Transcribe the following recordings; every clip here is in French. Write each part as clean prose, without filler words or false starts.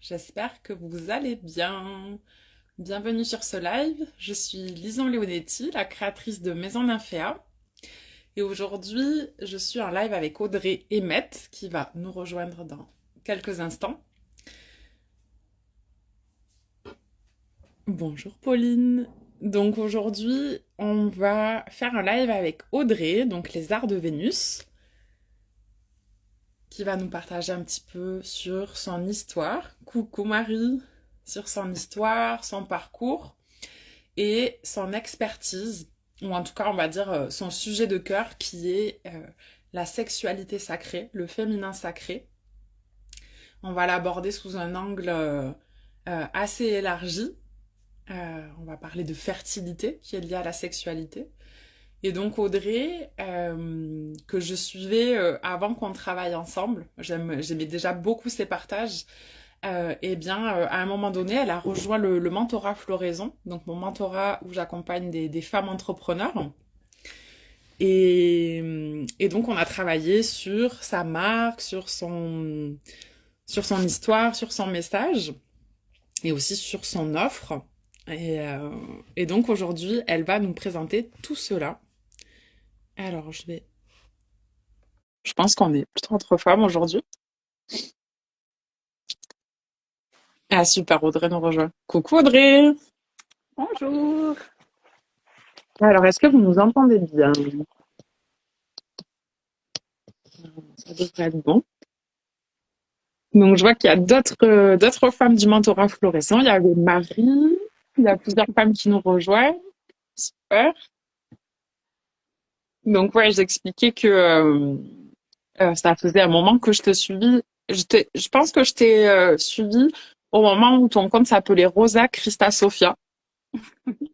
j'espère que vous allez bien. Bienvenue sur ce live, je suis Lison Leonetti, la créatrice de Maison Nymphéa. Et aujourd'hui, je suis en live avec Audrey Emmett qui va nous rejoindre dans quelques instants. Bonjour Pauline. Donc aujourd'hui, on va faire un live avec Audrey, donc les arts de Vénus, qui va nous partager un petit peu sur son histoire. Coucou Marie, sur son histoire, son parcours et son expertise, ou en tout cas on va dire son sujet de cœur qui est la sexualité sacrée, le féminin sacré. On va l'aborder sous un angle assez élargi. On va parler de fertilité qui est liée à la sexualité. Et donc Audrey, que je suivais avant qu'on travaille ensemble, j'aimais déjà beaucoup ses partages. Eh bien, à un moment donné, elle a rejoint le mentorat Floraison, donc mon mentorat où j'accompagne des femmes entrepreneurs. Et donc, on a travaillé sur sa marque, sur son histoire, sur son message, et aussi sur son offre. Et donc, aujourd'hui, elle va nous présenter tout cela. Alors, je pense qu'on est plutôt entre femmes aujourd'hui. Ah, super, Audrey nous rejoint. Coucou Audrey! Bonjour. Alors, est-ce que vous nous entendez bien? Ça devrait être bon. Donc, je vois qu'il y a d'autres femmes du mentorat fluorescent. Il y avait Marie, il y a plusieurs femmes qui nous rejoignent. Super. Donc, ouais, j'expliquais que ça faisait un moment que je te suivis. Je pense que je t'ai suivi au moment où ton compte s'appelait Rosa Christa Sophia.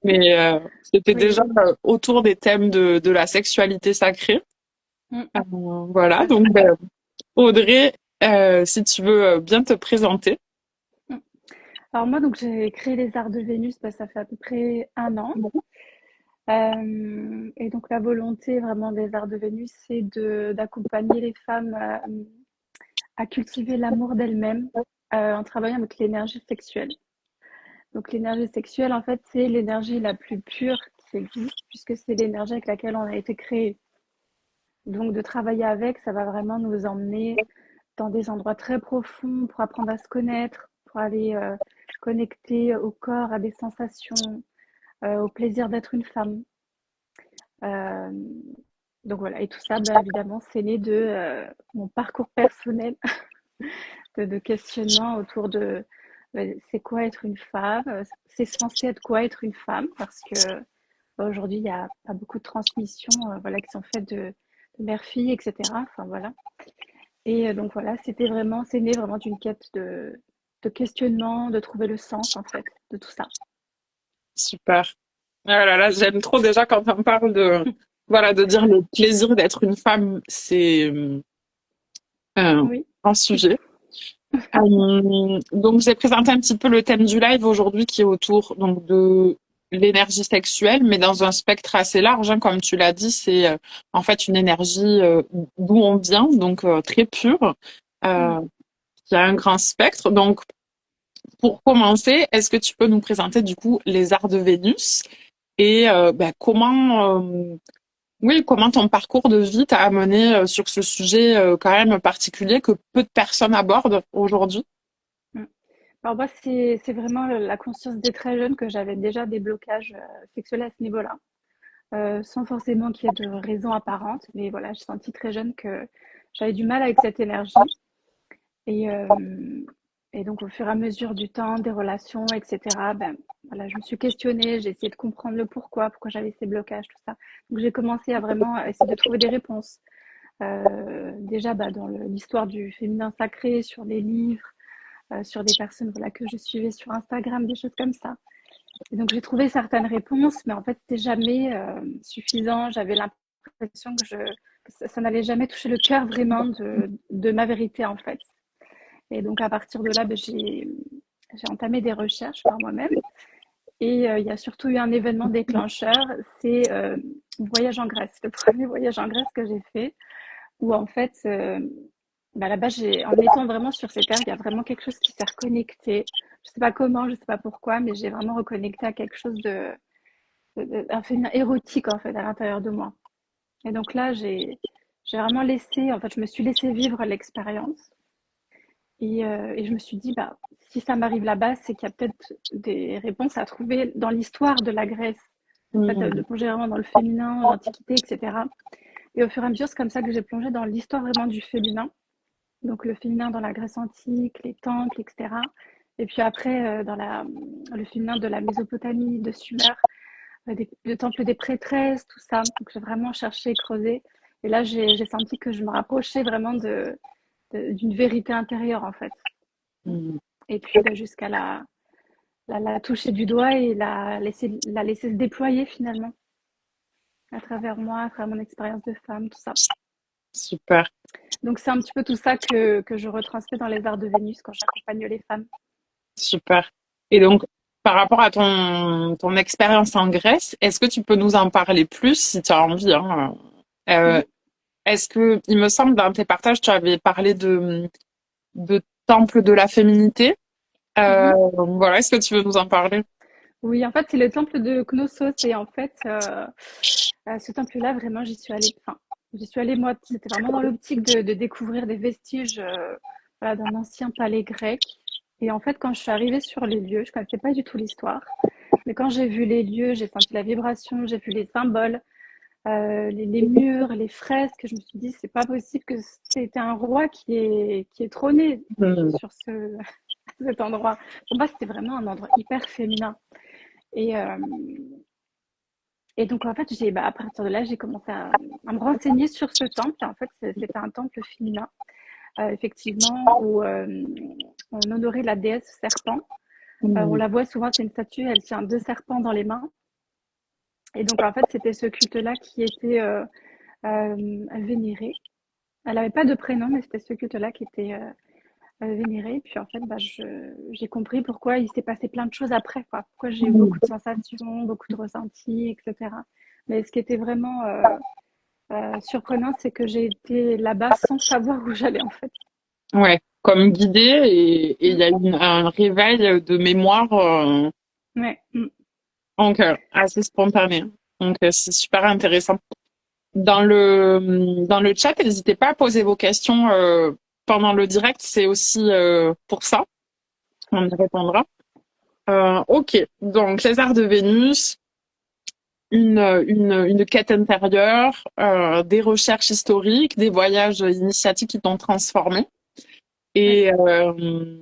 Mais c'était déjà Oui. autour des thèmes de la sexualité sacrée. Mm, Voilà, tout à donc fait. Audrey, si tu veux bien te présenter. Mm. Alors moi, donc j'ai créé les Arts de Vénus, ça fait à peu près un an. Et donc la volonté vraiment des Arts de Vénus, c'est d'accompagner les femmes à cultiver l'amour d'elles-mêmes en travaillant avec l'énergie sexuelle. Donc l'énergie sexuelle, en fait, c'est l'énergie la plus pure qui existe, puisque c'est l'énergie avec laquelle on a été créé. Donc de travailler avec, ça va vraiment nous emmener dans des endroits très profonds pour apprendre à se connaître, pour aller connecter au corps, à des sensations, au plaisir d'être une femme. Euh, donc voilà, et tout ça, bah, évidemment, c'est né de mon parcours personnel, de questionnement autour de c'est quoi être une femme, c'est censé être quoi être une femme, parce que aujourd'hui, il n'y a pas beaucoup de transmissions voilà, qui sont faites de mère-fille, etc. Enfin voilà. Et donc voilà, c'est né vraiment d'une quête de questionnement, de trouver le sens en fait de tout ça. Super. Ah là là, j'aime trop déjà quand on parle voilà, de dire le plaisir d'être une femme, c'est Oui. un sujet. Donc, j'ai présenté un petit peu le thème du live aujourd'hui qui est autour donc de l'énergie sexuelle, mais dans un spectre assez large, hein, comme tu l'as dit, c'est en fait une énergie d'où on vient, donc très pure, Mm. euh, qui a un grand spectre. Donc, pour commencer, est-ce que tu peux nous présenter du coup les arts de Vénus et comment ton parcours de vie t'a amené sur ce sujet quand même particulier que peu de personnes abordent aujourd'hui? Mm. Alors moi, c'est vraiment la conscience dès très jeune que j'avais déjà des blocages sexuels à ce niveau-là, sans forcément qu'il y ait de raison apparente. Mais voilà, j'ai senti très jeune que j'avais du mal avec cette énergie. Et, euh, et donc, au fur et à mesure du temps, des relations, etc., ben, voilà, je me suis questionnée, j'ai essayé de comprendre le pourquoi j'avais ces blocages, tout ça. Donc, j'ai commencé à vraiment essayer de trouver des réponses. Déjà, bah, dans l'histoire du féminin sacré, sur les livres, sur des personnes voilà, que je suivais sur Instagram, des choses comme ça. Et donc, j'ai trouvé certaines réponses, mais en fait, c'était jamais suffisant. J'avais l'impression que ça n'allait jamais toucher le cœur vraiment de ma vérité, en fait. Et donc, à partir de là, ben, j'ai entamé des recherches par moi-même. Et il y a surtout eu un événement déclencheur, c'est mon voyage en Grèce, le premier voyage en Grèce que j'ai fait, où en fait, Bah, là-bas, en étant vraiment sur ces terres, il y a vraiment quelque chose qui s'est reconnecté. Je sais pas comment, je sais pas pourquoi, mais j'ai vraiment reconnecté à quelque chose un féminin érotique en fait à l'intérieur de moi. Et donc là, j'ai vraiment laissé, en fait, je me suis laissé vivre l'expérience et je me suis dit, bah, si ça m'arrive là-bas, c'est qu'il y a peut-être des réponses à trouver dans l'histoire de la Grèce, en fait, de Mhm. plonger vraiment dans le féminin, l'Antiquité, etc. Et au fur et à mesure, c'est comme ça que j'ai plongé dans l'histoire vraiment du féminin. Donc le féminin dans la Grèce antique, les temples, etc. Et puis après, le féminin de la Mésopotamie, de Sumer, le temple des prêtresses, tout ça. Donc j'ai vraiment cherché, creusé. Et là, j'ai senti que je me rapprochais vraiment d'une vérité intérieure, en fait. Mhm. Et puis bah, jusqu'à la toucher du doigt et la laisser se déployer finalement à travers moi, à travers mon expérience de femme, tout ça. Super, Donc c'est un petit peu tout ça que je retransmets dans les arts de Vénus quand j'accompagne les femmes. super. Et donc, par rapport à ton expérience en Grèce, est-ce que tu peux nous en parler plus si tu as envie, hein? Mhm. Est-ce que, il me semble, dans tes partages, tu avais parlé de temple de la féminité. Mhm. Voilà, est-ce que tu veux nous en parler? Oui, en fait, c'est le temple de Knossos et en fait, ce temple-là, vraiment, j'y suis allée moi, c'était vraiment dans l'optique de découvrir des vestiges voilà, d'un ancien palais grec. Et en fait, quand je suis arrivée sur les lieux, je ne connaissais pas du tout l'histoire, mais quand j'ai vu les lieux, j'ai senti la vibration, j'ai vu les symboles, les murs, les fresques, je me suis dit, c'est pas possible que c'était un roi qui est trôné Hmm. sur cet endroit. Pour moi, c'était vraiment un endroit hyper féminin. Et, euh, et donc, en fait, à partir de là, j'ai commencé à me renseigner sur ce temple. En fait, c'était un temple féminin, effectivement, où on honorait la déesse serpent. On Hmm. la voit souvent, c'est une statue, elle tient deux serpents dans les mains. Et donc, en fait, c'était ce culte-là qui était vénéré. Elle n'avait pas de prénom, mais c'était ce culte-là qui était vénéré. Puis, en fait, bah, j'ai compris pourquoi il s'est passé plein de choses après, quoi. Pourquoi j'ai eu beaucoup de sensations, beaucoup de ressentis, etc. Mais ce qui était vraiment surprenant, c'est que j'ai été là-bas sans savoir où j'allais en fait. Ouais, comme guidée et il Mm. y a eu un réveil de mémoire Ouais. Mm. donc assez spontané. Donc c'est super intéressant. Dans le chat, n'hésitez pas à poser vos questions pendant le direct, c'est aussi pour ça. On y répondra. Ok, donc les arts de Vénus, une quête intérieure, des recherches historiques, des voyages initiatiques qui t'ont transformé. Ouais. Et, euh,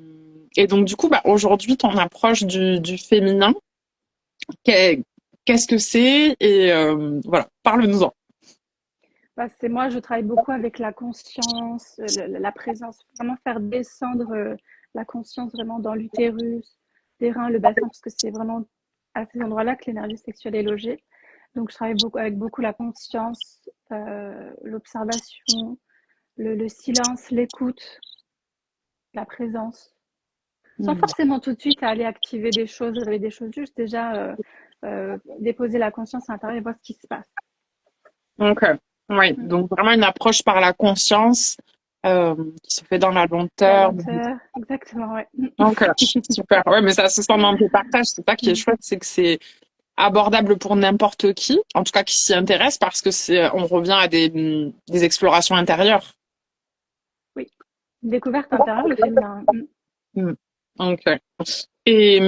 et donc, du coup, bah, aujourd'hui, ton approche du féminin, qu'est- qu'est-ce que c'est? Et voilà, parle-nous-en. Bah, c'est moi, je travaille beaucoup avec la conscience, la présence, vraiment faire descendre la conscience vraiment dans l'utérus, les reins, le bassin, parce que c'est vraiment à ces endroits-là que l'énergie sexuelle est logée. Donc, je travaille beaucoup avec beaucoup la conscience, l'observation, le silence, l'écoute, la présence. Sans Hmm. forcément tout de suite aller activer des choses, réveiller des choses, juste déjà déposer la conscience à l'intérieur et voir ce qui se passe. Donc, oui, Mm. donc vraiment une approche par la conscience qui se fait dans la La lenteur. lenteur, exactement, ouais. Donc, super. Ouais, mais ça se sent dans tes partages. C'est ça qui est Mm. chouette, c'est que c'est abordable pour n'importe qui, en tout cas qui s'y intéresse, parce que on revient à des explorations intérieures. Oui, découverte intérieure, le féminin. Mm. Hmm. Ok. Et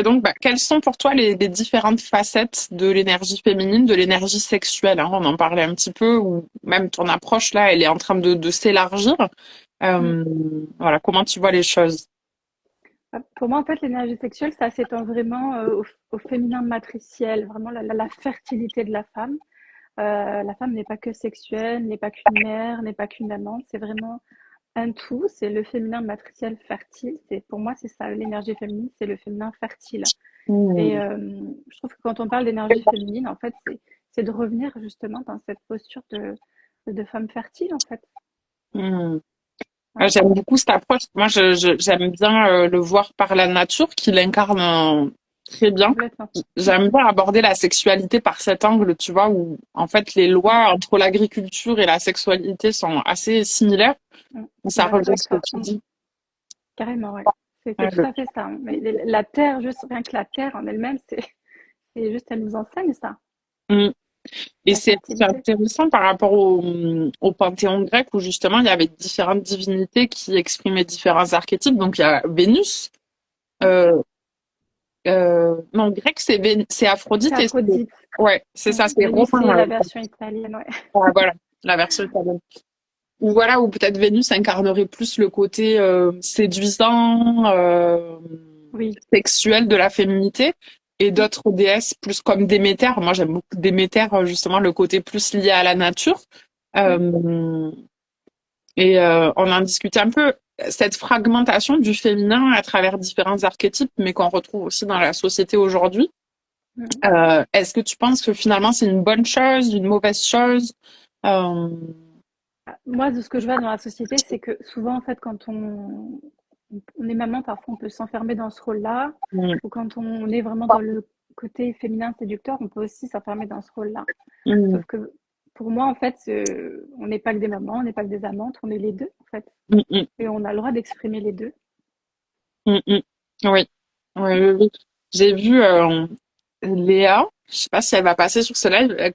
donc, bah, quelles sont pour toi les différentes facettes de l'énergie féminine, de l'énergie sexuelle, hein, on en parlait un petit peu, ou même ton approche là, elle est en train de s'élargir. Mm. Euh, voilà, comment tu vois les choses? Pour moi, en fait, l'énergie sexuelle, ça s'étend vraiment au féminin matriciel, vraiment la fertilité de la femme. La femme n'est pas que sexuelle, n'est pas qu'une mère, n'est pas qu'une amante, c'est vraiment un tout, c'est le féminin matriciel fertile. Pour moi, c'est ça, l'énergie féminine, c'est le féminin fertile. Et Hmm. je trouve que quand on parle d'énergie féminine, en fait, c'est de revenir justement dans cette posture de femme fertile, en fait. Hmm. Ouais. J'aime beaucoup cette approche. Moi, j'aime bien le voir par la nature, qu'il incarne. très bien. complètement. J'aime bien aborder la sexualité par cet angle, tu vois, où en fait les lois entre l'agriculture et la sexualité sont assez similaires. Je suis Ça d'accord rejoint avec ce que toi. tu dis. Carrément, ouais. C'est Ouais, tout à fait ça, hein. Mais la terre, juste rien que la terre en elle-même, c'est juste, elle nous enseigne ça, Mm. Et la c'est fertilité. intéressant par rapport au panthéon grec où justement il y avait différentes divinités qui exprimaient différents archétypes. Donc il y a Vénus, euh, non, grec c'est C'est Aphrodite et Aphrodite. ouais, c'est ça, c'est Vénus, Romain. c'est la version italienne, ouais. Voilà, la version italienne. Ou voilà, où peut-être Vénus incarnerait plus le côté séduisant, Oui. sexuel de la féminité, et d'autres déesses plus comme Déméter. Moi, j'aime beaucoup Déméter, justement, le côté plus lié à la nature. Euh, on en discutait un peu, cette fragmentation du féminin à travers différents archétypes, mais qu'on retrouve aussi dans la société aujourd'hui. Est-ce que tu penses que finalement c'est une bonne chose, une mauvaise chose? Euh, Moi, de ce que je vois dans la société, c'est que souvent, en fait, quand on est maman, parfois on peut s'enfermer dans ce rôle-là, mm, ou quand on est vraiment dans le côté féminin séducteur, on peut aussi s'enfermer dans ce rôle-là. mm, Sauf que pour moi, en fait, on n'est pas que des mamans, on n'est pas que des amantes, on est les deux, en fait. mm, mm. Et on a le droit d'exprimer les deux. Mm, mm. Oui. Oui, oui, oui. J'ai vu Léa, je sais pas si elle va passer sur ce live, elle a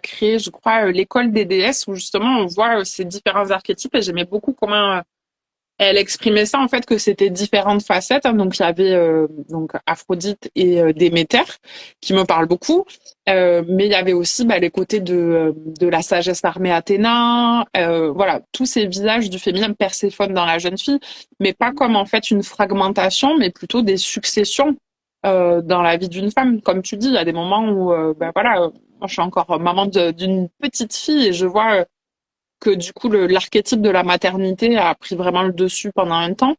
créé, je crois, l'école des déesses où justement on voit ces différents archétypes et j'aimais beaucoup comment elle exprimait ça en fait que c'était différentes facettes, hein. Donc il y avait donc Aphrodite et Déméter qui me parlent beaucoup. Mais il y avait aussi bah, les côtés de la sagesse armée Athéna, voilà, tous ces visages du féminin, Perséphone dans la jeune fille, mais pas comme en fait une fragmentation, mais plutôt des successions dans la vie d'une femme. Comme tu dis, il y a des moments où bah, voilà, moi je suis encore maman d'une petite fille et je vois que du coup l'archétype de la maternité a pris vraiment le dessus pendant un temps.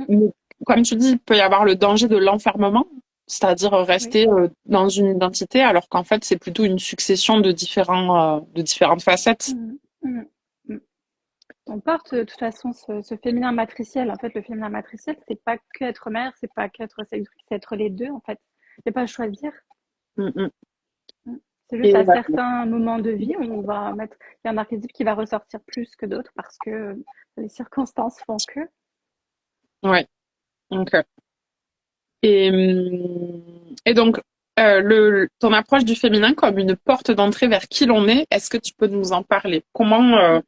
Mais comme tu dis, il peut y avoir le danger de l'enfermement, c'est-à-dire Oui. rester dans une identité, alors qu'en fait c'est plutôt une succession de différentes facettes. Mhm. Mhm. Mhm. On porte de toute façon ce féminin matriciel. En fait, le féminin matriciel, c'est pas que être mère, c'est pas qu'être séductrice, c'est être les deux, en fait. C'est pas choisir. Mm, mm. C'est juste Et à certains moments de vie, on va mettre. Il y a un archétype qui va ressortir plus que d'autres parce que les circonstances font que. ouais, donc, et donc ton approche du féminin comme une porte d'entrée vers qui l'on est, est-ce que tu peux nous en parler? Comment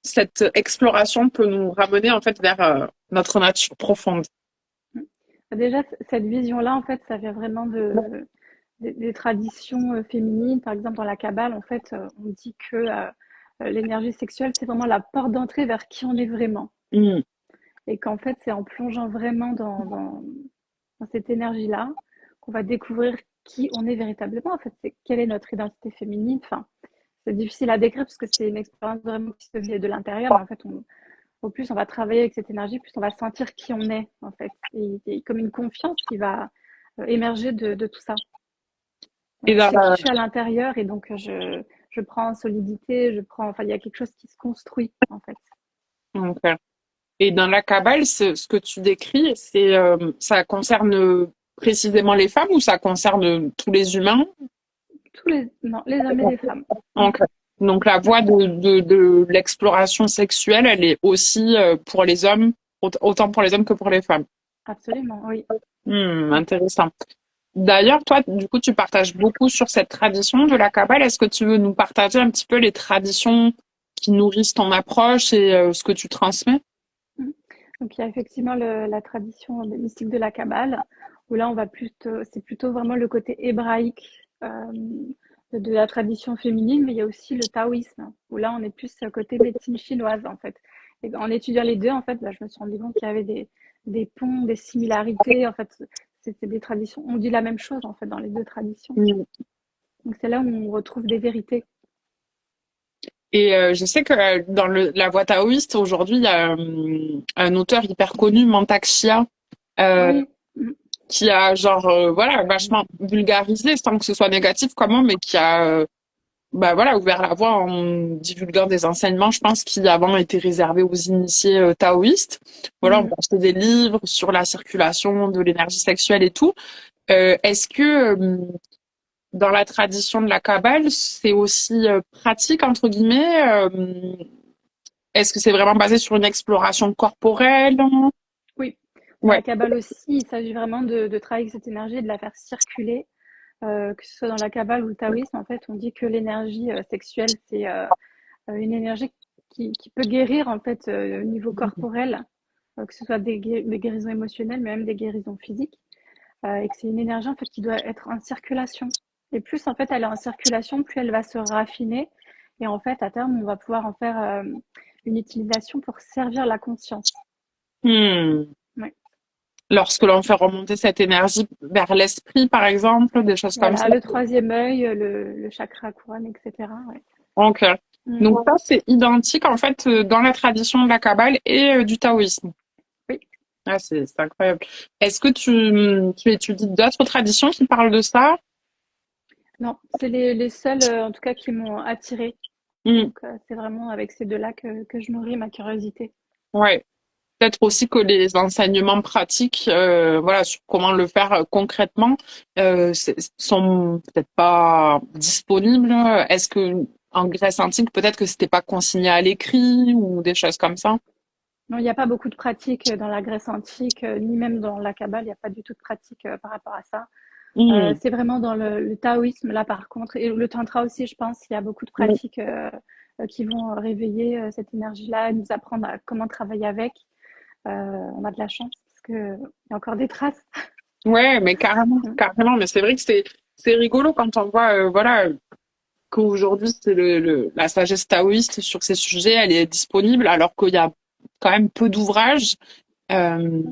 cette exploration peut nous ramener en fait vers notre nature profonde? Déjà, cette vision-là, en fait, ça vient vraiment des traditions féminines. Par exemple, dans la Kabbale, en fait, on dit que l'énergie sexuelle, c'est vraiment la porte d'entrée vers qui on est vraiment. Mm, Et qu'en fait, c'est en plongeant vraiment dans cette énergie-là qu'on va découvrir qui on est véritablement. En fait, c'est quelle est notre identité féminine. Enfin, c'est difficile à décrire parce que c'est une expérience vraiment qui se vit de l'intérieur. Mais en fait, au plus on va travailler avec cette énergie, plus on va sentir qui on est, en fait. Et comme une confiance qui va émerger de tout ça. et Je dans sais qui la, je suis à l'intérieur et donc je prends en solidité, enfin, il y a quelque chose qui se construit, en fait. donc, et dans la Kabbale, ce que tu décris, ça concerne précisément les femmes ou ça concerne tous les humains? Non, les hommes et les femmes. Donc, donc la voie de l'exploration sexuelle, elle est aussi pour les hommes, autant pour les hommes que pour les femmes. Absolument, oui. Intéressant. D'ailleurs, toi, du coup, tu partages beaucoup sur cette tradition de la Kabbale. Est-ce que tu veux nous partager un petit peu les traditions qui nourrissent ton approche et ce que tu transmets? Mm. Donc il y a effectivement la tradition mystique de la Kabbale, où là c'est plutôt vraiment le côté hébraïque de la tradition féminine, mais il y a aussi le taoïsme, où là on est plus côté médecine chinoise en fait. Et en étudiant les deux, en fait, je me suis rendu compte qu'il y avait des ponts, des similarités. En fait, c'était des traditions. On dit la même chose en fait dans les deux traditions. Mm. Donc c'est là où on retrouve des vérités. Et je sais que dans la voie taoïste, aujourd'hui, il y a un auteur hyper connu, Mantak Chia, euh, Oui. Mm. qui a genre voilà vachement vulgarisé sans que ce soit négatif comment mais qui a bah voilà ouvert la voie en divulguant des enseignements je pense qui avant étaient réservés aux initiés taoïstes voilà on Mm. peut acheter des livres sur la circulation de l'énergie sexuelle et tout Est-ce que dans la tradition de la Kabbale, c'est aussi pratique, entre guillemets? Est-ce que c'est vraiment basé sur une exploration corporelle? Oui, dans Ouais. la Kabbale aussi, il s'agit vraiment de travailler avec cette énergie et de la faire circuler. Que ce soit dans la Kabbale ou le taoïsme, en fait, on dit que l'énergie sexuelle, c'est une énergie qui peut guérir en fait au niveau corporel, que ce soit des guérisons émotionnelles, mais même des guérisons physiques, et que c'est une énergie en fait qui doit être en circulation. Et plus en fait elle est en circulation, plus elle va se raffiner. Et en fait, à terme, on va pouvoir en faire une utilisation pour servir la conscience. Hmm. Ouais. Lorsque l'on fait remonter cette énergie vers l'esprit, par exemple, des choses comme Voilà, ça. le troisième œil, le chakra couronne, etc. Ouais. Ok. Mm. Donc ça, c'est identique en fait dans la tradition de la Kabbale et du taoïsme. Oui. Ah, c'est incroyable. Est-ce que tu étudies d'autres traditions qui parlent de ça? Non, c'est les seuls, en tout cas, qui m'ont attirée. Hmm. Donc, c'est vraiment avec ces deux-là que je nourris ma curiosité. Ouais. Peut-être aussi que les enseignements pratiques, voilà, sur comment le faire concrètement, sont peut-être pas disponibles. Est-ce que en Grèce antique, peut-être que c'était pas consigné à l'écrit ou des choses comme ça? Non, il n'y a pas beaucoup de pratiques dans la Grèce antique, ni même dans la Kabbale, il n'y a pas du tout de pratique par rapport à ça. Hmm. C'est vraiment dans le taoïsme, là, par contre, et le tantra aussi, je pense, il y a beaucoup de Hmm. pratiques qui vont réveiller cette énergie-là, nous apprendre à comment travailler avec. On a de la chance parce qu'il y a encore des traces. Ouais, mais carrément, Mm. carrément. Mais c'est vrai que c'est rigolo quand on voit, voilà, qu'aujourd'hui c'est la sagesse taoïste sur ces sujets, elle est disponible alors qu'il y a quand même peu d'ouvrages. Euh,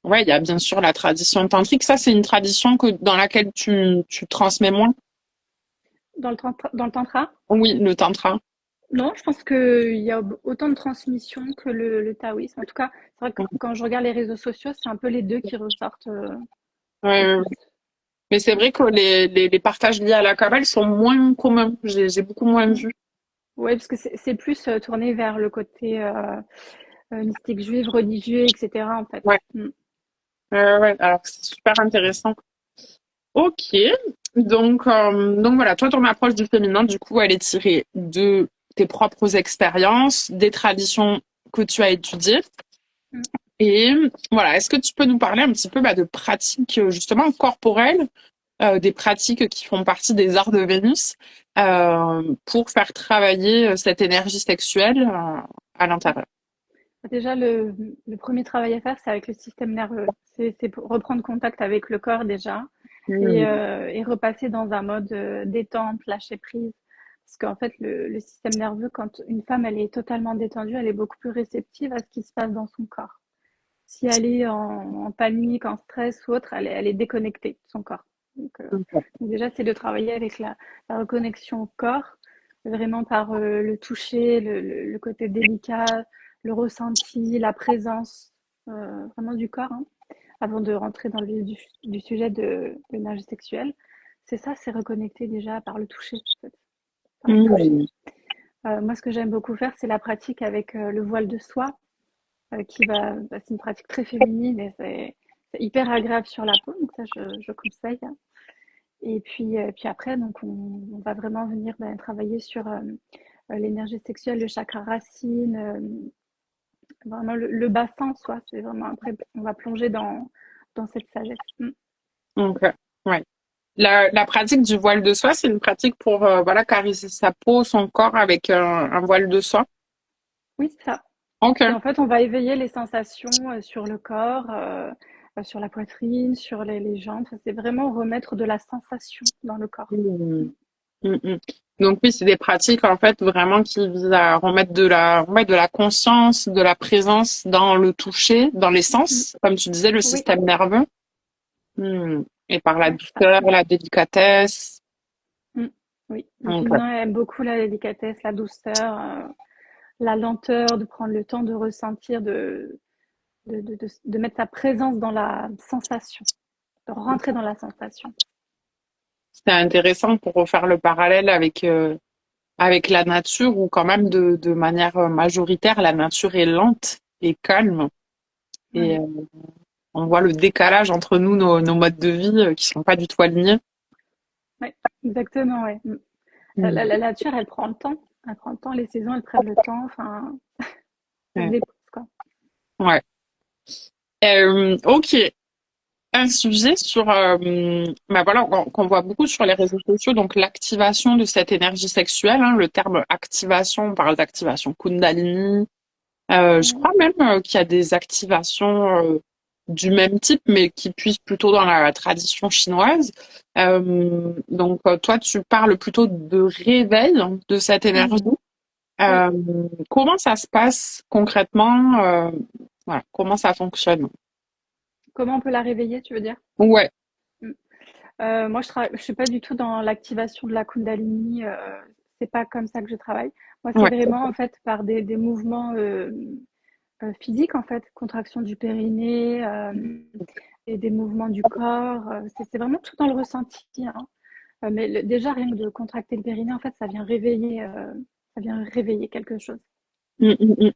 ouais, il y a bien sûr la tradition tantrique. Ça, c'est une tradition dans laquelle tu transmets moins. Dans le tantra, Oui, le tantra. non, je pense qu'il y a autant de transmission que le taoïsme. En tout cas, c'est vrai que quand je regarde les réseaux sociaux, c'est un peu les deux qui ressortent Ouais, le ouais, plus. ouais. Mais c'est vrai que les partages liés à la Kabbale sont moins communs. J'ai beaucoup moins Mm. vu. Oui, parce que c'est plus tourné vers le côté mystique juif, religieux, etc. en fait. Ouais, Mm. ouais. Alors que c'est super intéressant. Ok. Donc voilà, toi, ton approche du féminin, du coup, elle est tirée de tes propres expériences, des traditions que tu as étudiées. Mm. Et voilà, est-ce que tu peux nous parler un petit peu de pratiques justement corporelles, des pratiques qui font partie des arts de Vénus, pour faire travailler cette énergie sexuelle à l'intérieur? Déjà, le premier travail à faire, c'est avec le système nerveux. C'est pour reprendre contact avec le corps déjà Hmm. et repasser dans un mode détente, lâcher prise. Parce qu'en fait, le système nerveux, quand une femme elle est totalement détendue, elle est beaucoup plus réceptive à ce qui se passe dans son corps. Si elle est en panique, en stress ou autre, elle est déconnectée de son corps. Ok. Donc déjà, c'est de travailler avec la reconnexion au corps, vraiment par le toucher, le côté délicat, le ressenti, la présence vraiment du corps, hein, avant de rentrer dans le vif du sujet de l'énergie sexuelle. C'est ça, c'est reconnecter déjà par le toucher, en fait, par le toucher. Hmm. Moi, ce que j'aime beaucoup faire, c'est la pratique avec le voile de soie, c'est une pratique très féminine et c'est hyper agréable sur la peau, donc ça, je conseille. Puis après, donc on va vraiment venir travailler sur l'énergie sexuelle, le chakra racine, vraiment le bassin en soi. C'est vraiment après, on va plonger dans cette sagesse. Mm. Ok. Ouais. La pratique du voile de soie, c'est une pratique pour voilà, caresser sa peau, son corps avec un voile de soie. Oui, c'est ça. Ok. Et en fait, on va éveiller les sensations sur le corps, sur la poitrine, sur les jambes. Ça, c'est vraiment remettre de la sensation dans le corps. Hmm. Mm, mm. Donc oui, c'est des pratiques en fait vraiment qui visent à remettre de la conscience, de la présence dans le toucher, dans les Mm. sens, comme tu disais, le Oui, système nerveux. Hmm. Et par la ouais, c'est ça. douceur, la délicatesse. Mm. Oui, le Ok. féminin aime beaucoup la délicatesse, la douceur, la lenteur, de prendre le temps de ressentir, de mettre sa présence dans la sensation, de rentrer dans la sensation. C'est intéressant pour refaire le parallèle avec la nature où quand même de manière majoritaire, la nature est lente et calme. Et Oui, on voit le décalage entre nous, nos modes de vie qui sont pas du tout alignés. Ouais, exactement, ouais. Mm. La nature, elle prend le temps. Elle prend le temps, les saisons, elles prennent le temps. Enfin, ça se Ouais. dépose, quoi. Ouais. Ok. Un sujet sur, bah voilà, qu'on voit beaucoup sur les réseaux sociaux, donc l'activation de cette énergie sexuelle, hein, le terme activation, on parle d'activation Kundalini. Je Mm. crois même qu'il y a des activations du même type, mais qui puissent plutôt dans la tradition chinoise. Donc, toi, tu parles plutôt de réveil de cette énergie. Mhm. Oui. Euh, Comment ça se passe concrètement? Voilà, comment ça fonctionne? Comment on peut la réveiller, tu veux dire? Ouais, Mm. Moi, je suis pas du tout dans l'activation de la Kundalini. C'est pas comme ça que je travaille. Moi, c'est ouais. vraiment en fait par des mouvements physiques, en fait, contraction du périnée et des mouvements du corps. C'est vraiment tout dans le ressenti, hein. Mais déjà, rien que de contracter le périnée, en fait, ça vient réveiller quelque chose. Mm, mm, mm.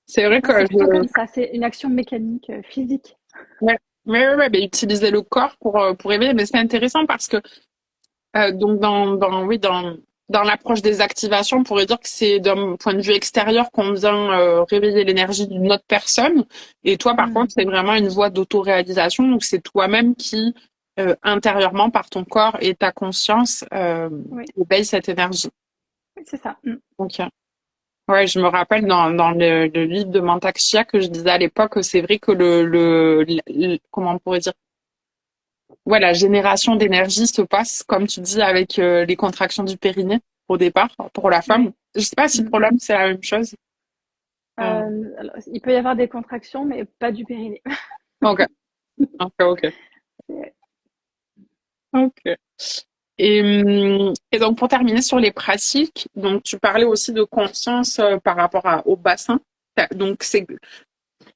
C'est vrai Moi, que c'est plutôt comme ça. C'est une action mécanique, physique. ouais, mais utiliser le corps pour éveiller, mais c'est intéressant parce que donc oui, dans l'approche des activations, on pourrait dire que c'est d'un point de vue extérieur qu'on vient réveiller l'énergie d'une autre personne. Et toi, par contre, Mm. c'est vraiment une voie d'autoréalisation, donc c'est toi-même qui intérieurement, par ton corps et ta conscience, Oui, éveille cette énergie. oui, c'est ça. Mm. Ok. Ouais, je me rappelle dans le livre de Mantak Chia que je disais à l'époque, c'est vrai que comment on pourrait dire, ouais, la génération d'énergie se passe, comme tu dis, avec les contractions du périnée au départ pour la femme. Oui. Je sais pas si Mm. pour l'homme c'est la même chose. Euh, Alors, il peut y avoir des contractions, mais pas du périnée. ok, ok. C'est- Ok. Et donc pour terminer sur les pratiques, donc tu parlais aussi de conscience par rapport au bassin. Donc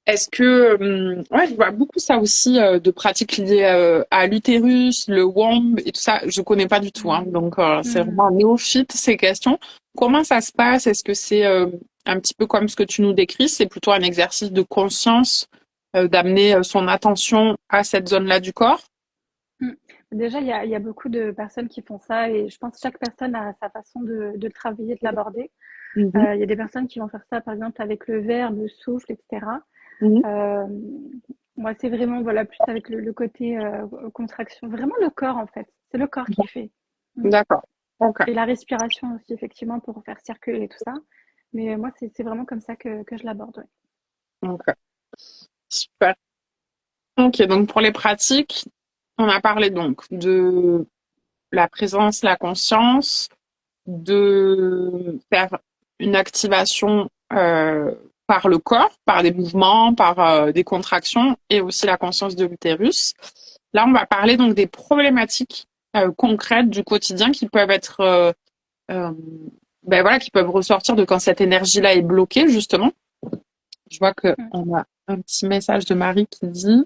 est-ce que ouais, je vois beaucoup ça aussi de pratiques liées à l'utérus, le womb et tout ça. Je connais pas du tout, hein, Mm. donc c'est vraiment Mm. un néophyte ces questions. Comment ça se passe? Est-ce que c'est un petit peu comme ce que tu nous décris? C'est plutôt un exercice de conscience d'amener son attention à cette zone-là du corps? Mm. Déjà, il y a beaucoup de personnes qui font ça et je pense que chaque personne a sa façon de le travailler, de l'aborder. Mhm, Il y a des personnes qui vont faire ça, par exemple, avec le verbe, le souffle, etc. mhm. Euh, Moi, c'est vraiment, voilà, plus avec le côté contraction. Vraiment le corps, en fait. C'est le corps qui fait. Mm. D'accord. Ok. Et la respiration aussi, effectivement, pour faire circuler tout ça. Mais moi, c'est vraiment comme ça que je l'aborde, ouais. Ok. Super. Ok. Donc pour les pratiques, on a parlé donc de la présence, la conscience, de faire une activation par le corps, par des mouvements, par des contractions et aussi la conscience de l'utérus. Là, on va parler donc des problématiques concrètes du quotidien qui peuvent être, euh, ben voilà, qui peuvent ressortir de quand cette énergie-là est bloquée, justement. Je vois que Mm. on a un petit message de Marie qui dit: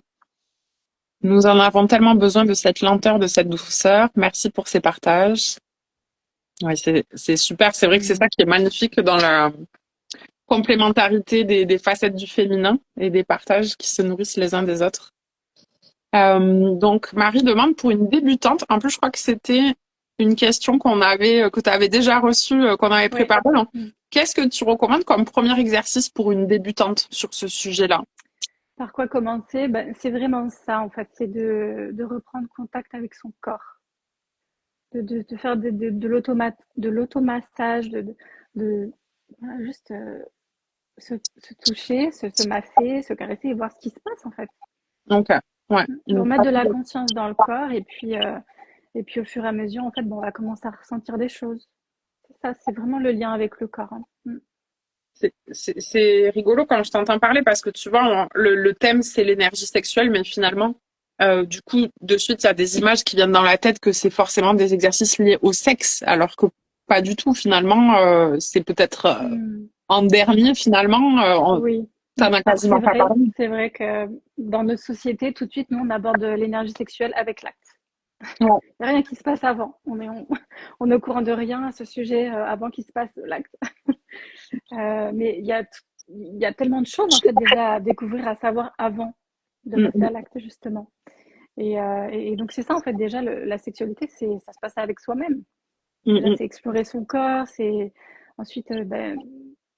Nous en avons tellement besoin de cette lenteur, de cette douceur. Merci pour ces partages. Ouais, c'est super. C'est vrai que c'est Mm. ça qui est magnifique dans la complémentarité des facettes du féminin et des partages qui se nourrissent les uns des autres. Donc, Marie demande pour une débutante. En plus, je crois que c'était une question que tu avais déjà reçue, qu'on avait Oui. préparée. Donc, Mm. qu'est-ce que tu recommandes comme premier exercice pour une débutante sur ce sujet-là? Par quoi commencer? Ben, c'est vraiment ça, en fait. C'est de reprendre contact avec son corps. De faire de l'automassage, de voilà, juste se toucher, se masser, se caresser et voir ce qui se passe, en fait. Donc, ouais, De une remettre de la pratique. conscience dans le corps et puis au fur et à mesure, en fait, bon, on va commencer à ressentir des choses. C'est ça, c'est vraiment le lien avec le corps, hein. Mm. C'est rigolo quand je t'entends parler parce que tu vois, le thème c'est l'énergie sexuelle, mais finalement, du coup, de suite, il y a des images qui viennent dans la tête que c'est forcément des exercices liés au sexe, alors que pas du tout. Finalement, c'est peut-être Mm. en dernier, finalement, Oui. t'en as quasiment pas parlé. C'est vrai que dans notre société, tout de suite, nous, on aborde l'énergie sexuelle avec l'acte. Ouais. Il n'y a rien qui se passe avant. On est au courant de rien à ce sujet avant qu'il se passe l'acte. Mais il y a tellement de choses, en fait, déjà à découvrir, à savoir avant. de passer Mm, à l'acte justement. Et donc c'est ça en fait déjà la sexualité, ça se passe avec soi-même. Déjà mm, c'est explorer son corps, c'est ensuite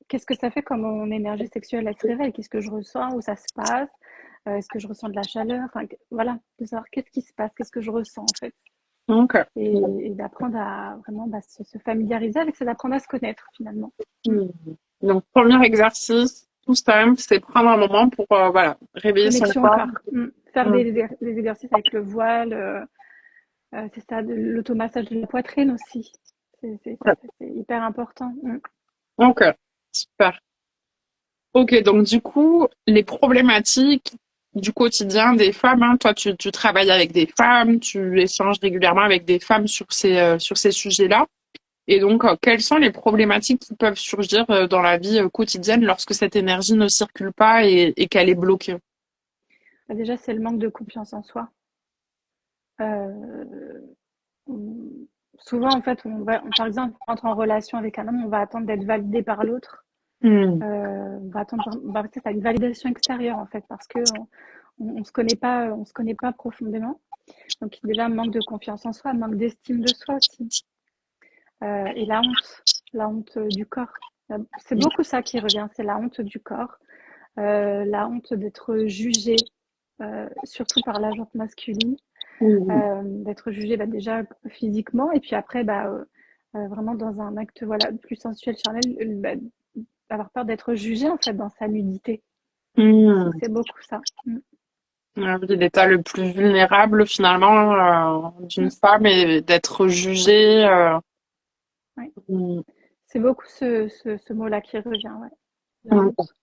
qu'est-ce que ça fait quand mon énergie sexuelle elle se réveille, qu'est-ce que je ressens, où ça se passe, est-ce que je ressens de la chaleur, enfin voilà, de savoir qu'est-ce qui se passe, qu'est-ce que je ressens en fait, ok. et d'apprendre à vraiment se familiariser avec ça, d'apprendre à se connaître finalement. Mm. Mm. Donc, premier exercice, tout simple, c'est prendre un moment pour voilà, réveiller son Connexion au corps. corps. Mm. Faire Mm. des exercices avec le voile, c'est ça, de l'automassage de la poitrine aussi. C'est hyper important. Mm. Ok, super. Ok, donc du coup, les problématiques du quotidien des femmes, hein, toi tu travailles avec des femmes, tu échanges régulièrement avec des femmes sur ces sujets-là. Et donc, quelles sont les problématiques qui peuvent surgir dans la vie quotidienne lorsque cette énergie ne circule pas et qu'elle est bloquée? Bah, déjà, c'est le manque de confiance en soi. Euh, on- Souvent, en fait, par exemple, on entre en relation avec un homme, on va attendre d'être validé par l'autre. Hmm. On va attendre, on va rester à une validation extérieure, en fait, parce que on se connaît pas, on se connaît pas profondément. Donc, déjà, un manque de confiance en soi, un manque d'estime de soi aussi. Et la honte du corps. C'est beaucoup ça qui revient, c'est la honte du corps, la honte d'être jugé, surtout par la gente masculine, Hmm. d'être jugé déjà physiquement, et puis après, vraiment dans un acte voilà, plus sensuel, charnel, avoir peur d'être jugé en fait dans sa nudité. Donc Hmm. c'est beaucoup ça. Mm. Oui, l'état le plus vulnérable finalement d'une Mm. femme est d'être jugée. Ouais. Hmm. C'est beaucoup ce mot-là qui revient, ouais. La Hmm. honte.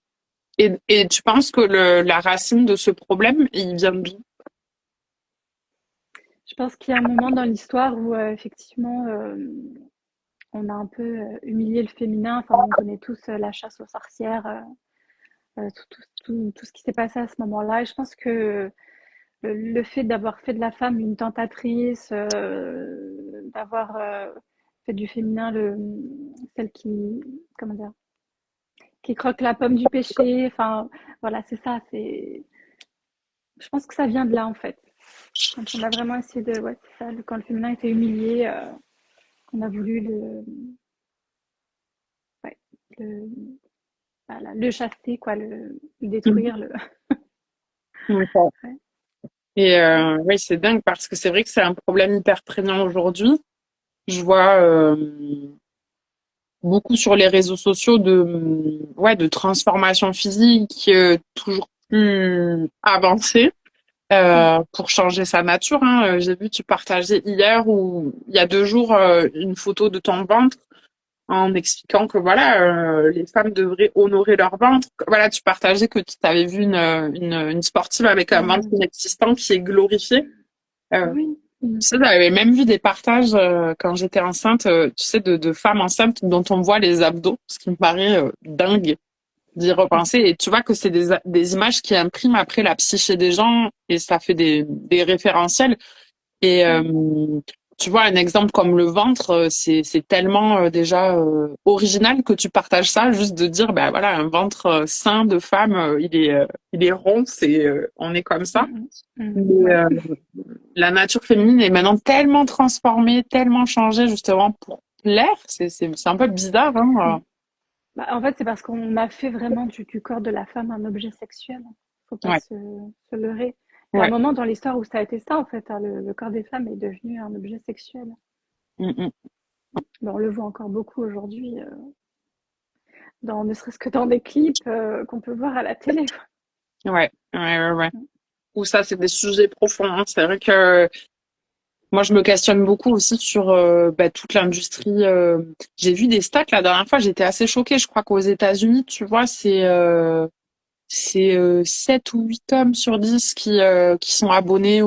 Et tu penses que la racine de ce problème, il vient d'où? Je pense qu'il y a un moment dans l'histoire où effectivement on a un peu humilié le féminin. Enfin, on connaît tous la chasse aux sorcières, tout ce qui s'est passé à ce moment-là. Et je pense que le fait d'avoir fait de la femme une tentatrice, d'avoir fait du féminin celle qui, comment dire, qui croque la pomme du péché. Enfin, voilà, c'est ça. Je pense que ça vient de là en fait. Quand on a vraiment essayé ouais, c'est ça, quand le féminin était humilié, qu'on a voulu ouais, le, voilà, le chasser, quoi, le détruire. Mhm. Ouais. Et oui, c'est dingue parce que c'est vrai que c'est un problème hyper prégnant aujourd'hui. Je vois beaucoup sur les réseaux sociaux ouais, de transformation physique toujours plus avancée Mm. pour changer sa nature. Hein. J'ai vu, tu partageais hier ou il y a 2 jours une photo de ton ventre en expliquant que voilà, les femmes devraient honorer leur ventre. Voilà, tu partageais que tu avais vu une sportive avec un ventre Mm. inexistant qui est glorifié. Oui. Mm. Tu sais, j'avais même vu des partages quand j'étais enceinte, tu sais, de femmes enceintes dont on voit les abdos, ce qui me paraît dingue d'y repenser. Et tu vois que c'est des images qui impriment après la psyché des gens et ça fait des référentiels. Et Mm. tu vois, un exemple comme le ventre, c'est tellement déjà original que tu partages ça, juste de dire, ben voilà, un ventre sain de femme, il est rond, on est comme ça. Mm. Mm. Mais Ouais. la nature féminine est maintenant tellement transformée, tellement changée justement pour plaire. C'est un peu bizarre, hein. En fait, c'est parce qu'on a fait vraiment du corps de la femme un objet sexuel. Faut pas Ouais, se leurrer. Il y a un ouais. moment dans l'histoire où ça a été ça, en fait, hein, le corps des femmes est devenu un objet sexuel. Mm, mm. Bon, on le voit encore beaucoup aujourd'hui, ne serait-ce que dans des clips qu'on peut voir à la télé. Ouais, ouais, ouais, ouais. Ou ça, c'est des sujets profonds, hein. C'est vrai que moi, je me questionne beaucoup aussi sur bah, toute l'industrie. J'ai vu des stats la dernière fois, j'étais assez choquée. Je crois qu'aux États-Unis, tu vois, c'est 7 ou 8 hommes sur 10 qui sont abonnés